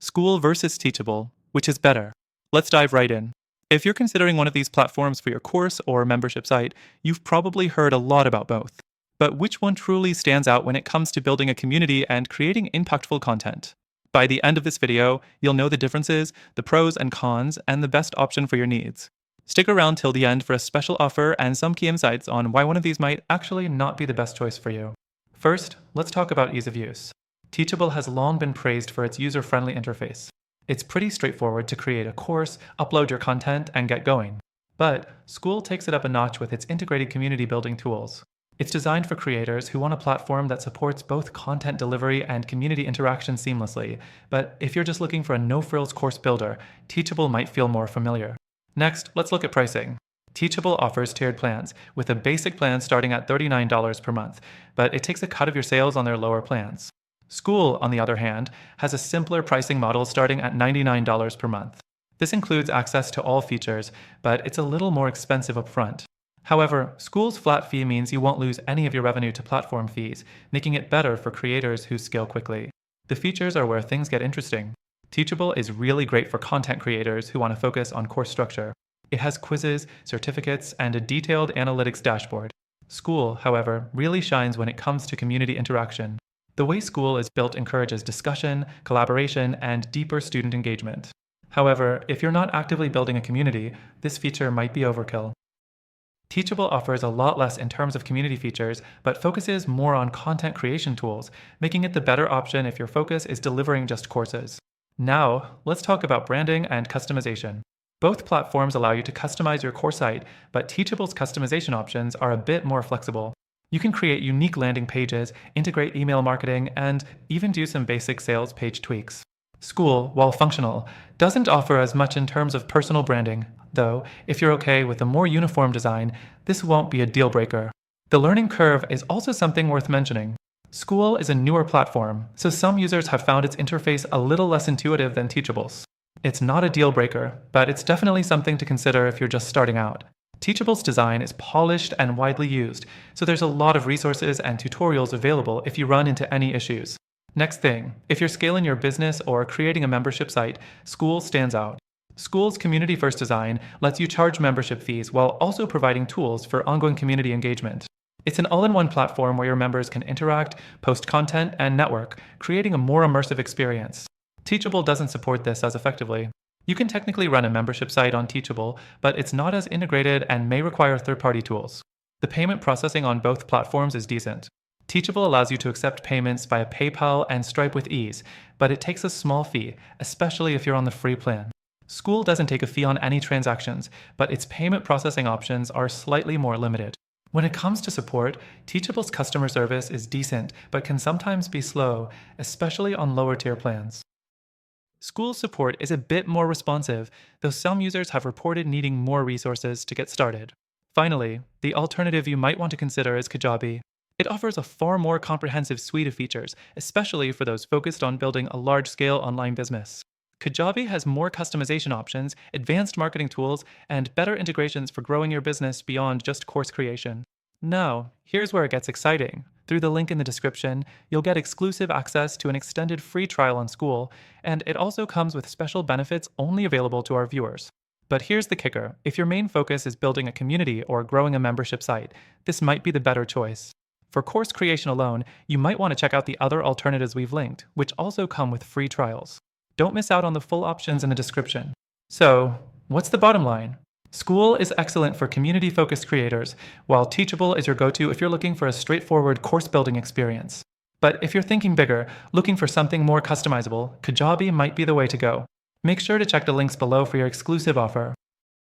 Skool versus Teachable, which is better? Let's dive right in. If you're considering one of these platforms for your course or membership site, you've probably heard a lot about both. But which one truly stands out when it comes to building a community and creating impactful content? By the end of this video, you'll know the differences, the pros and cons, and the best option for your needs. Stick around till the end for a special offer and some key insights on why one of these might actually not be the best choice for you. First, let's talk about ease of use. Teachable has long been praised for its user-friendly interface. It's pretty straightforward to create a course, upload your content, and get going. But Skool takes it up a notch with its integrated community building tools. It's designed for creators who want a platform that supports both content delivery and community interaction seamlessly. But if you're just looking for a no-frills course builder, Teachable might feel more familiar. Next, let's look at pricing. Teachable offers tiered plans, with a basic plan starting at $39 per month, but it takes a cut of your sales on their lower plans. Skool, on the other hand, has a simpler pricing model starting at $99 per month. This includes access to all features, but it's a little more expensive upfront. However, Skool's flat fee means you won't lose any of your revenue to platform fees, making it better for creators who scale quickly. The features are where things get interesting. Teachable is really great for content creators who want to focus on course structure. It has quizzes, certificates, and a detailed analytics dashboard. Skool, however, really shines when it comes to community interaction. The way Skool is built encourages discussion, collaboration, and deeper student engagement. However, if you're not actively building a community, this feature might be overkill. Teachable offers a lot less in terms of community features, but focuses more on content creation tools, making it the better option if your focus is delivering just courses. Now, let's talk about branding and customization. Both platforms allow you to customize your course site, but Teachable's customization options are a bit more flexible. You can create unique landing pages, integrate email marketing, and even do some basic sales page tweaks. Skool, while functional, doesn't offer as much in terms of personal branding, though if you're okay with a more uniform design, this won't be a deal breaker. The learning curve is also something worth mentioning. Skool is a newer platform, so some users have found its interface a little less intuitive than Teachable's. It's not a deal breaker, but it's definitely something to consider if you're just starting out. Teachable's design is polished and widely used, so there's a lot of resources and tutorials available if you run into any issues. Next thing, if you're scaling your business or creating a membership site, Skool stands out. Skool's community-first design lets you charge membership fees while also providing tools for ongoing community engagement. It's an all-in-one platform where your members can interact, post content, and network, creating a more immersive experience. Teachable doesn't support this as effectively. You can technically run a membership site on Teachable, but it's not as integrated and may require third-party tools. The payment processing on both platforms is decent. Teachable allows you to accept payments via PayPal and Stripe with ease, but it takes a small fee, especially if you're on the free plan. Skool doesn't take a fee on any transactions, but its payment processing options are slightly more limited. When it comes to support, Teachable's customer service is decent, but can sometimes be slow, especially on lower-tier plans. Skool's support is a bit more responsive, though some users have reported needing more resources to get started. Finally, the alternative you might want to consider is Kajabi. It offers a far more comprehensive suite of features, especially for those focused on building a large-scale online business. Kajabi has more customization options, advanced marketing tools, and better integrations for growing your business beyond just course creation. Now, here's where it gets exciting. Through the link in the description, you'll get exclusive access to an extended free trial on Skool, and it also comes with special benefits only available to our viewers. But here's the kicker. If your main focus is building a community or growing a membership site, this might be the better choice. For course creation alone, you might want to check out the other alternatives we've linked, which also come with free trials. Don't miss out on the full options in the description. So, what's the bottom line? Skool is excellent for community-focused creators, while Teachable is your go-to if you're looking for a straightforward course-building experience. But if you're thinking bigger, looking for something more customizable, Kajabi might be the way to go. Make sure to check the links below for your exclusive offer.